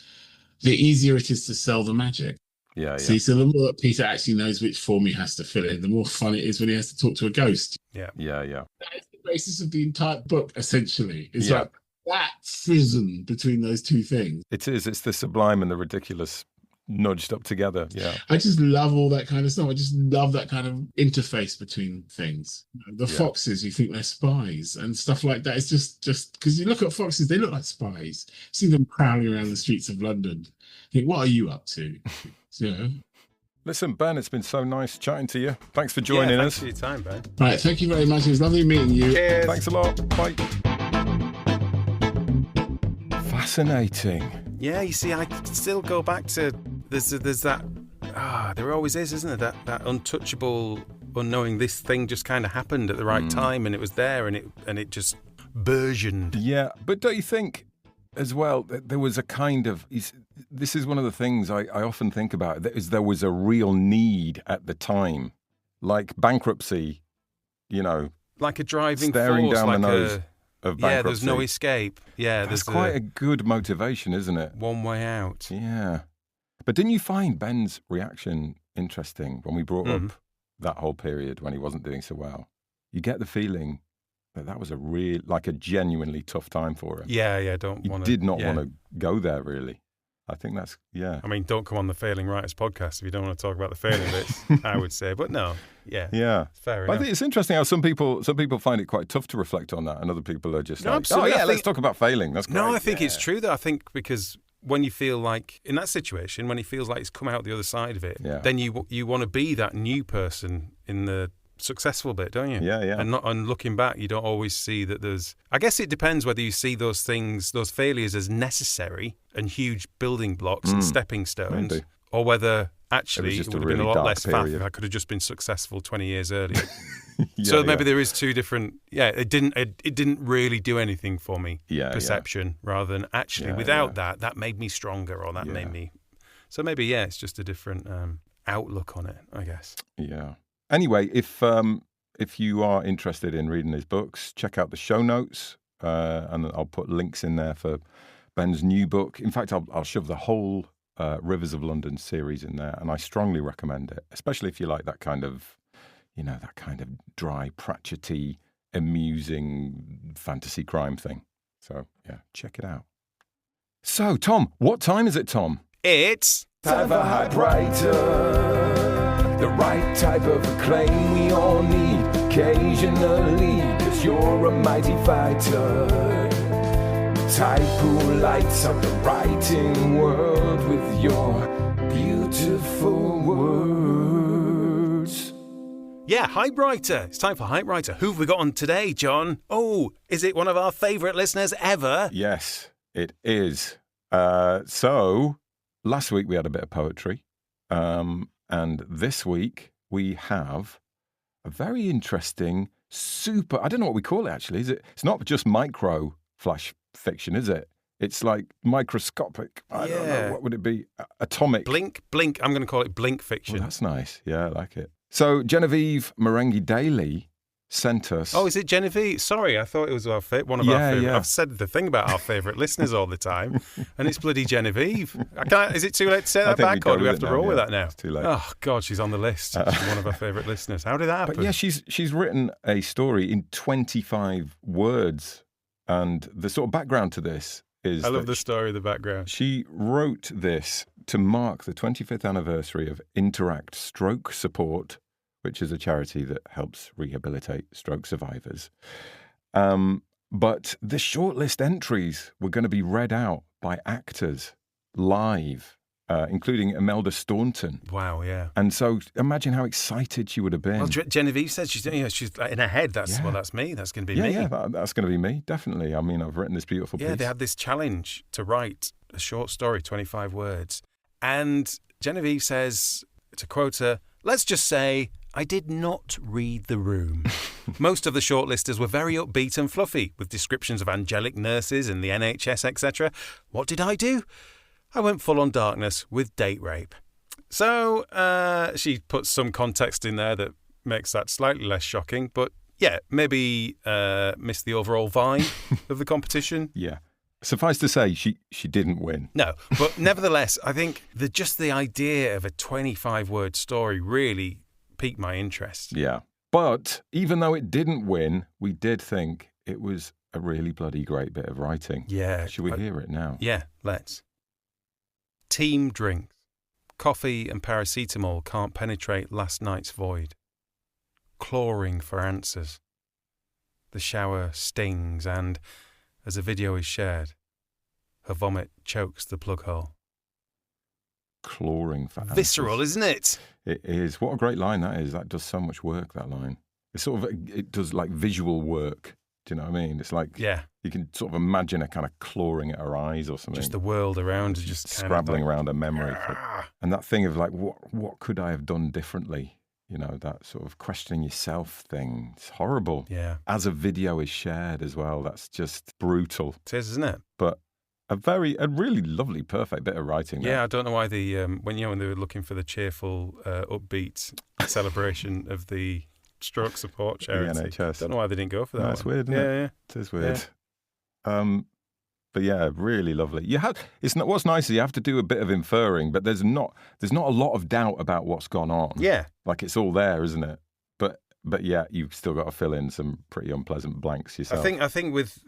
the easier it is to sell the magic. Yeah. See, so the more that Peter actually knows which form he has to fill in, the more fun it is when he has to talk to a ghost. Yeah. That is the basis of the entire book, essentially. It's like that frisson between those two things. It is. It's the sublime and the ridiculous nudged up together. Yeah. I just love all that kind of stuff. I just love that kind of interface between things. The foxes, you think they're spies and stuff like that. It's just because you look at foxes, they look like spies. See them prowling around the streets of London. You think, what are you up to? Listen, Ben, it's been so nice chatting to you. Thanks for joining us. Thanks for your time, Ben. Right, thank you very much. It was lovely meeting you. Cheers. Thanks a lot. Bye. Fascinating. Yeah, you see, I still go back to there's that there always is, isn't there? That untouchable, unknowing this thing just kind of happened at the right time, and it was there, and it just burgeoned. Yeah, but don't you think as well that there was a kind of this is one of the things I often think about, is there was a real need at the time, like bankruptcy, like a driving staring force, down like the nose of bankruptcy. Yeah, there's no escape. Yeah, that's quite a good motivation, isn't it? One way out. Yeah. But didn't you find Ben's reaction interesting when we brought up that whole period when he wasn't doing so well? You get the feeling that was a genuinely tough time for him. Yeah, He did not want to go there, really. I think that's, I mean, don't come on the Failing Writers podcast if you don't want to talk about the failing bits, I would say. But no, yeah. Fair enough. I think it's interesting how some people find it quite tough to reflect on that, and other people are just absolutely. Let's talk about failing. That's great. No, I think it's true, though. I think because when you feel like, in that situation, when he feels like he's come out the other side of it, then you want to be that new person in the successful bit, don't you? Yeah. And looking back, you don't always see that there's. I guess it depends whether you see those things, those failures, as necessary and huge building blocks and stepping stones, maybe. Or whether actually it would have been a lot less faff if I could have just been successful 20 years earlier. So maybe there is two different. Yeah, it didn't really do anything for me. Perception rather than actually without that made me stronger, or that made me. So maybe it's just a different outlook on it, I guess. Yeah. Anyway, if you are interested in reading his books, check out the show notes, and I'll put links in there for Ben's new book. In fact, I'll shove the whole Rivers of London series in there, and I strongly recommend it, especially if you like that kind of, that kind of dry, Pratchett-y, amusing fantasy crime thing. So, check it out. So, Tom, what time is it, Tom? It's time for Hypewriter. The right type of acclaim we all need occasionally, 'cause you're a mighty fighter. The type who lights up the writing world with your beautiful words. Yeah, Hypewriter. It's time for Hypewriter. Who have we got on today, John? Oh, is it one of our favourite listeners ever? Yes, it is. So, last week we had a bit of poetry. And this week we have a very interesting super, I don't know what we call it actually. It's not just micro flash fiction, is it? It's like microscopic. I don't know. What would it be? Atomic. Blink. I'm going to call it blink fiction. Oh, that's nice. Yeah, I like it. So Genevieve Marenghi-Daly sent us... Oh, is it Genevieve? Sorry, I thought it was one of our favourite. Yeah. I've said the thing about our favourite listeners all the time, and it's bloody Genevieve. Is it too late to say that back, or do we have to roll with that now? It's too late. Oh, God, she's on the list. She's one of our favourite listeners. How did that happen? But yeah, she's written a story in 25 words, and the sort of background to this is... I love the story of the background. She wrote this to mark the 25th anniversary of Interact Stroke Support, which is a charity that helps rehabilitate stroke survivors. But the shortlist entries were going to be read out by actors live, including Imelda Staunton. Wow, yeah. And so imagine how excited she would have been. Well, Genevieve said she's in her head. That's me. That's going to be me. Yeah, that's going to be me, definitely. I mean, I've written this beautiful piece. Yeah, they had this challenge to write a short story, 25 words. And Genevieve says, to quote her, "Let's just say I did not read the room. Most of the shortlisters were very upbeat and fluffy, with descriptions of angelic nurses and the NHS, etc. What did I do? I went full on darkness with date rape." So she puts some context in there that makes that slightly less shocking. But yeah, maybe missed the overall vibe of the competition. Yeah. Suffice to say, she didn't win. No, but nevertheless, I think just the idea of a 25-word story really piqued my interest. Yeah. But even though it didn't win, we did think it was a really bloody great bit of writing. Yeah. Should we hear it now? Yeah, let's. Team drinks. Coffee and paracetamol can't penetrate last night's void. Clawing for answers. The shower stings and, as a video is shared, her vomit chokes the plug hole. Clawing for answers. Visceral, isn't it? It is. What a great line that is. That does so much work, that line. It does like visual work. Do you know what I mean? It's like, you can sort of imagine her kind of clawing at her eyes or something. Just the world around her, just scrabbling around her memory. And that thing of like, what could I have done differently? You know, that sort of questioning yourself thing. It's horrible. Yeah. As a video is shared as well, that's just brutal. It is, isn't it? But a really lovely, perfect bit of writing there. Yeah, I don't know why when they were looking for the cheerful, upbeat celebration of the stroke support charity, the NHS. Don't know why they didn't go for that. No, it's weird, isn't it? Yeah. It is weird. Yeah. But yeah, really lovely. What's nice is you have to do a bit of inferring, but there's not a lot of doubt about what's gone on. Yeah. Like it's all there, isn't it? But yeah, you've still got to fill in some pretty unpleasant blanks yourself. I think with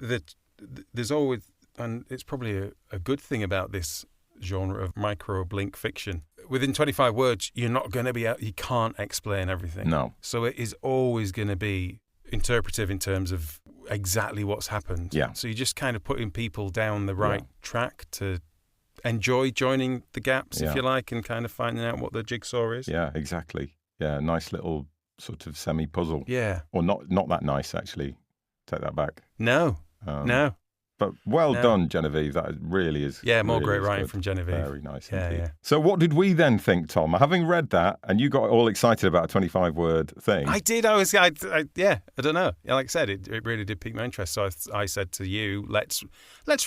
there's always, and it's probably a good thing about this genre of micro blink fiction. Within 25 words, you're not going to you can't explain everything. No. So it is always going to be interpretive in terms of exactly what's happened. Yeah. So you're just kind of putting people down the right track to enjoy joining the gaps, if you like, and kind of finding out what the jigsaw is. Yeah, exactly. Yeah, nice little sort of semi-puzzle. Yeah. Or not that nice, actually. Take that back. No. But well done, Genevieve. That really is. Yeah, more really great writing from Genevieve. Very nice. Yeah, indeed. yeah. So what did we then think, Tom? Having read that, and you got all excited about a 25-word thing. I did. I don't know. Like I said, it really did pique my interest. So I said to you, let's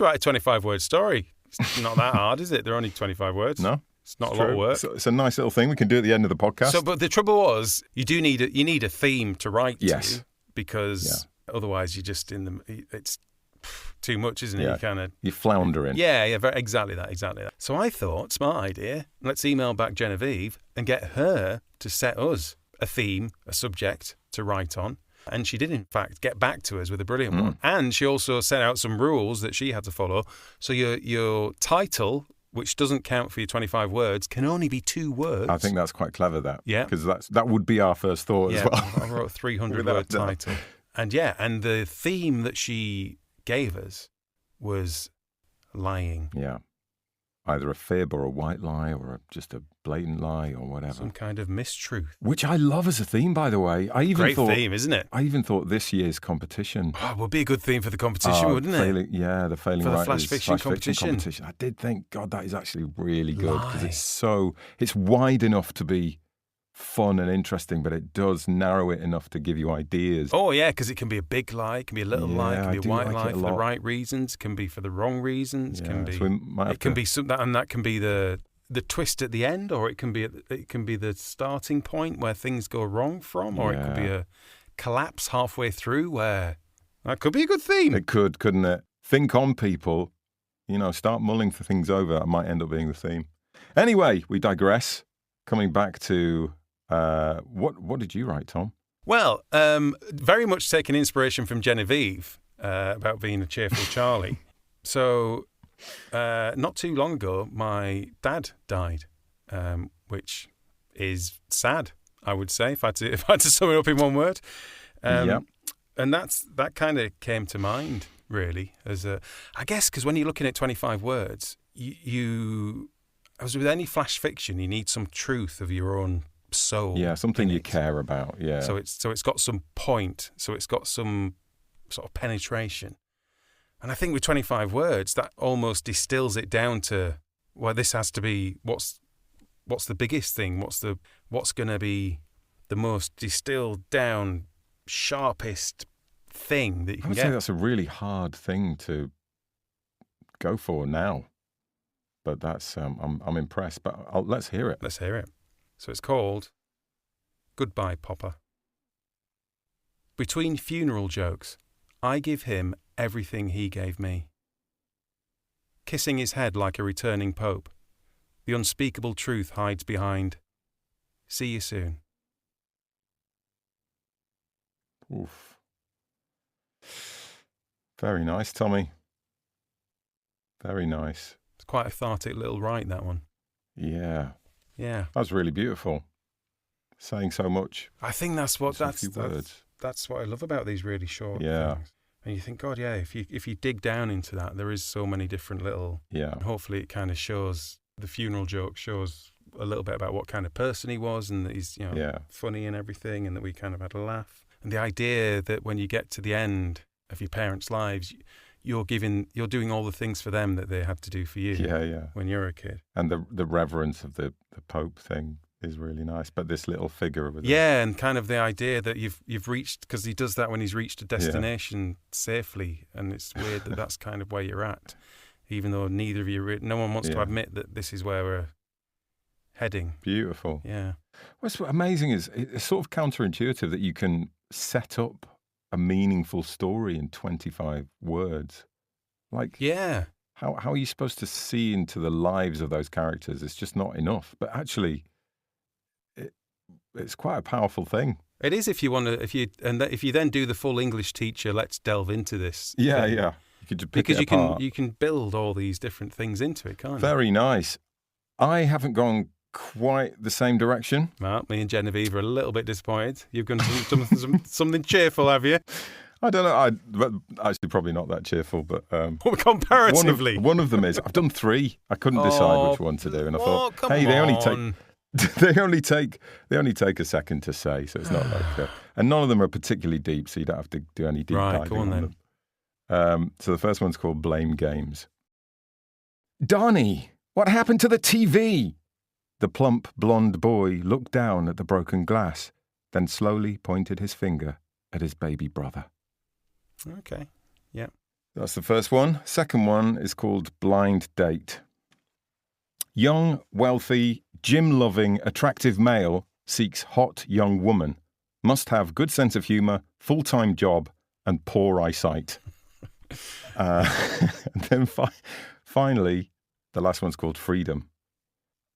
write a 25-word story. It's not that hard, is it? They're only 25 words. No. It's not a lot of work. So it's a nice little thing we can do at the end of the podcast. So, but the trouble was, you need a theme to write to, because otherwise you're just it's too much, isn't it? Yeah. You're floundering. Yeah, exactly that. So I thought, smart idea, let's email back Genevieve and get her to set us a theme, a subject to write on. And she did, in fact, get back to us with a brilliant one. And she also set out some rules that she had to follow. So your title, which doesn't count for your 25 words, can only be 2 words. I think that's quite clever, that. Yeah. Because that would be our first thought as well. I wrote a 300-word title. And and the theme that she gave us was lying. Yeah. Either a fib or a white lie or just a blatant lie or whatever. Some kind of mistruth. Which I love as a theme, by the way. Great theme, isn't it? I even thought this year's competition... Oh, it would be a good theme for the competition, wouldn't it? The Failing for the Writers flash fiction competition. I did think, God, that is actually really good because it's wide enough to be fun and interesting, but it does narrow it enough to give you ideas. Oh, yeah, because it can be a big lie, it can be a little lie, it can be a white lie for the right reasons, it can be for the wrong reasons, it can be that can be the twist at the end, or it can be the starting point where things go wrong from, or it could be a collapse halfway through where that could be a good theme. It could, couldn't it? Think on, people. Start mulling for things over. It might end up being the theme. Anyway, we digress. Coming back to what did you write, Tom? Well, very much taking inspiration from Genevieve about being a cheerful Charlie. So, not too long ago, my dad died, which is sad, I would say, if I had to sum it up in one word. And that kind of came to mind, really, I guess, because when you're looking at 25 words, as with any flash fiction, you need some truth of your own soul. Yeah, something you care about. Yeah. So it's got some point. So it's got some sort of penetration. And I think with 25 words, that almost distills it down to, well, this has to be what's the biggest thing? What's going to be the most distilled down, sharpest thing that you can get? I would say that's a really hard thing to go for now. But that's I'm impressed. But let's hear it. Let's hear it. So it's called Goodbye, Popper. Between funeral jokes, I give him everything he gave me. Kissing his head like a returning pope, the unspeakable truth hides behind. See you soon. Oof. Very nice, Tommy. Very nice. It's quite a cathartic little write, that one. Yeah. Yeah. That was really beautiful. Saying so much. I think that's what that's what I love about these really short things. And you think, God, yeah, if you dig down into that, there is so many different little. Yeah. Hopefully, it kind of shows the funeral joke shows a little bit about what kind of person he was, and that he's funny and everything, and that we kind of had a laugh. And the idea that when you get to the end of your parents' lives, you're doing all the things for them that they had to do for you. Yeah. When you're a kid. And the reverence of the Pope thing is really nice. But this little figure over there. Yeah, and kind of the idea that you've reached, because he does that when he's reached a destination safely, and it's weird that that's kind of where you're at, even though neither of you, no one wants to admit that this is where we're heading. Beautiful. Yeah. What's amazing is it's sort of counterintuitive that you can set up a meaningful story in 25 words. Like, how are you supposed to see into the lives of those characters? It's just not enough. But actually, it's quite a powerful thing. It is if you then do the full English teacher, let's delve into this. Yeah. You could just pick it apart. You can build all these different things into it, can't you? Very nice. I haven't gone quite the same direction. Well, me and Genevieve are a little bit disappointed. You've gone something cheerful, have you? I don't know. Actually, probably not that cheerful, but comparatively, one of them is. I've done 3. I couldn't decide which one to do, and I thought, hey, they only take a second to say, so it's not like, and none of them are particularly deep, so you don't have to do any deep diving go on them. So the first one's called Blame Games. Donnie, what happened to the TV? The plump, blonde boy looked down at the broken glass, then slowly pointed his finger at his baby brother. Okay, yeah. That's the first one. Second one is called Blind Date. Young, wealthy, gym-loving, attractive male seeks hot young woman. Must have good sense of humour, full-time job, and poor eyesight. And then finally, the last one's called Freedom.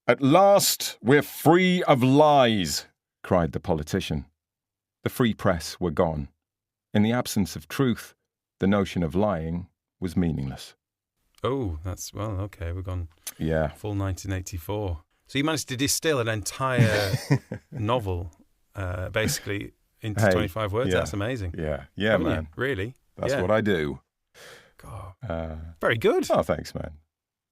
At last, we're free of lies, cried the politician. The free press were gone. In the absence of truth, the notion of lying was meaningless. Oh, okay, we've gone full 1984. So you managed to distill an entire novel, basically, into 25 words. That's amazing. Yeah, man. You? Really? That's what I do. God. Very good. Oh, thanks, man.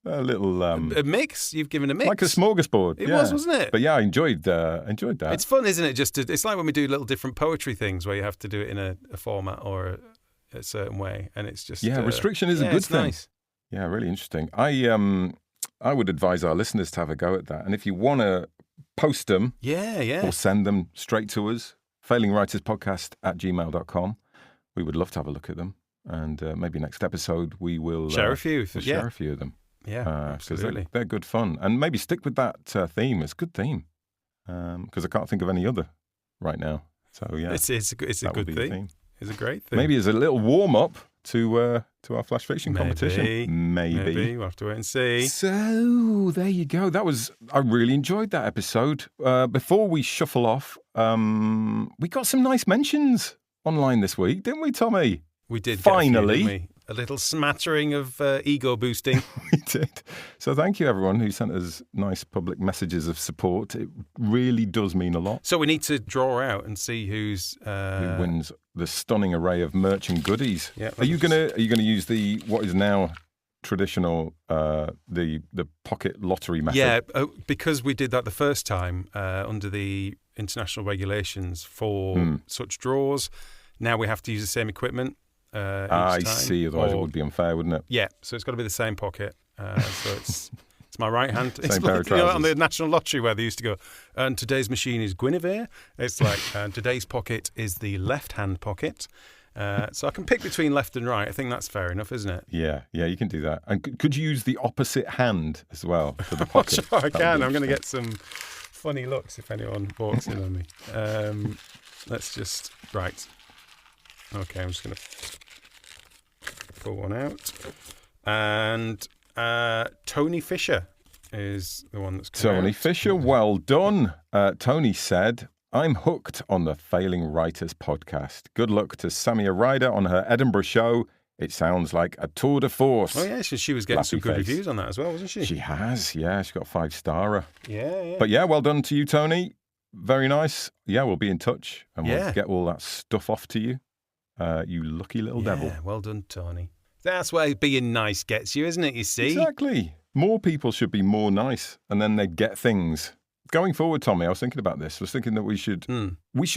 A little a mix. You've given a mix, like a smorgasbord. It was, wasn't it? But yeah, I enjoyed that. It's fun, isn't it? It's like when we do little different poetry things where you have to do it in a format or a certain way, and it's just restriction is a good thing. Nice. Yeah, really interesting. I would advise our listeners to have a go at that, and if you want to post them. Yeah. Or send them straight to us. failingwriterspodcast@gmail.com. We would love to have a look at them. And maybe next episode we will share a few. Share a few of them. Yeah, absolutely. They're good fun. And maybe stick with that theme. It's a good theme. Because I can't think of any other right now. So, yeah. It's a good theme. It's a great thing. Maybe as a little warm-up to our flash fiction competition. Maybe. We'll have to wait and see. So, there you go. I really enjoyed that episode. Before we shuffle off, we got some nice mentions online this week, didn't we, Tommy? We did. Finally. Didn't we? A little smattering of ego boosting. We did. So thank you, everyone who sent us nice public messages of support. It really does mean a lot. So we need to draw out and see who wins the stunning array of merch and goodies. Yeah, Are you gonna use the what is now traditional the pocket lottery method? Yeah, because we did that the first time under the international regulations for such draws. Now we have to use the same equipment. I see. Otherwise, it would be unfair, wouldn't it? Yeah. So it's got to be the same pocket. So it's my right hand. It's same pair of on the National Lottery where they used to go, and today's machine is Guinevere. It's like today's pocket is the left-hand pocket. So I can pick between left and right. I think that's fair enough, isn't it? Yeah, you can do that. And could you use the opposite hand as well for the pocket? Sure, I can. I'm going to get some funny looks if anyone walks in on me. Let's just right. Okay, I'm just going to pull one out. And Tony Fisher is the one that's come Tony out. Fisher, well done. Tony said, I'm hooked on the Failing Writers podcast. Good luck to Samia Ryder on her Edinburgh show. It sounds like a tour de force. Oh, yeah, she was getting some good reviews on that as well, wasn't she? She has, yeah. She got a 5-starer. Yeah. But yeah, well done to you, Tony. Very nice. Yeah, we'll be in touch and we'll get all that stuff off to you. You lucky little devil. Yeah, well done, Tony. That's where being nice gets you, isn't it, you see? Exactly. More people should be more nice, and then they'd get things. Going forward, Tommy, I was thinking about this. I was thinking that we should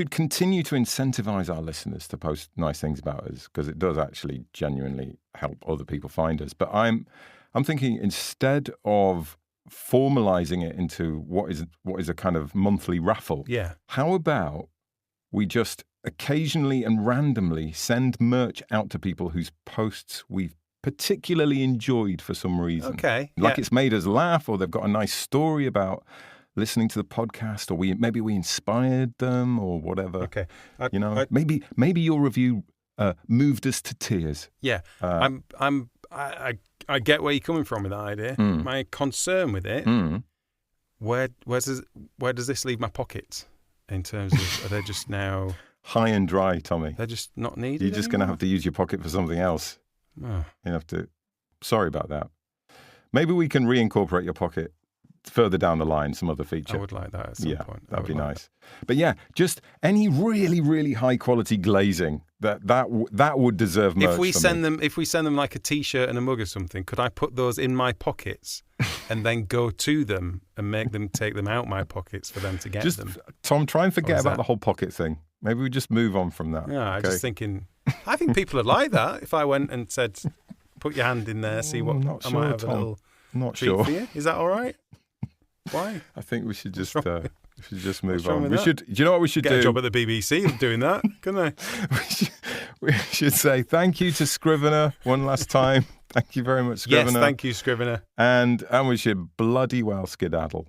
continue to incentivize our listeners to post nice things about us, because it does actually genuinely help other people find us. But I'm thinking, instead of formalizing it into what is a kind of monthly raffle, how about we just occasionally and randomly send merch out to people whose posts we've particularly enjoyed for some reason. Okay. Like it's made us laugh, or they've got a nice story about listening to the podcast, or maybe we inspired them, or whatever. Okay. Maybe your review moved us to tears. Yeah. I get where you're coming from with that idea. My concern with it, where does this leave my pockets in terms of, are they just now high and dry, Tommy? They're just not needed. You're just going to have to use your pocket for something else. Oh. You have to. Sorry about that. Maybe we can reincorporate your pocket further down the line, some other feature. I would like that at some point. That'd be nice. But yeah, just any really, really high quality glazing that would deserve merch. If we send them like a T-shirt and a mug or something, could I put those in my pockets and then go to them and make them take them out my pockets for them to get them? Tom, try and forget about the whole pocket thing. Maybe we just move on from that. Yeah, I'm just thinking. I think people would like that if I went and said, "Put your hand in there, see what." Not I sure, might have Tom. a little not treat sure. for you. Is that all right? Why? I think we should just move on. Do you know what we should do? Get a job at the BBC doing that, couldn't I? we should say thank you to Scrivener one last time. Thank you very much, Scrivener. Yes, thank you, Scrivener. And we should bloody well skedaddle.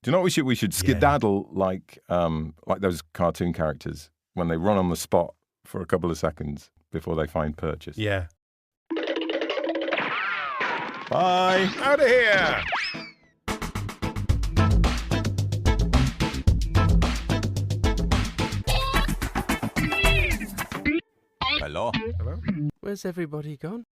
Do you know what we should skedaddle like those cartoon characters when they run on the spot for a couple of seconds before they find purchase. Yeah. Bye. Out of here. Hello. Where's everybody gone?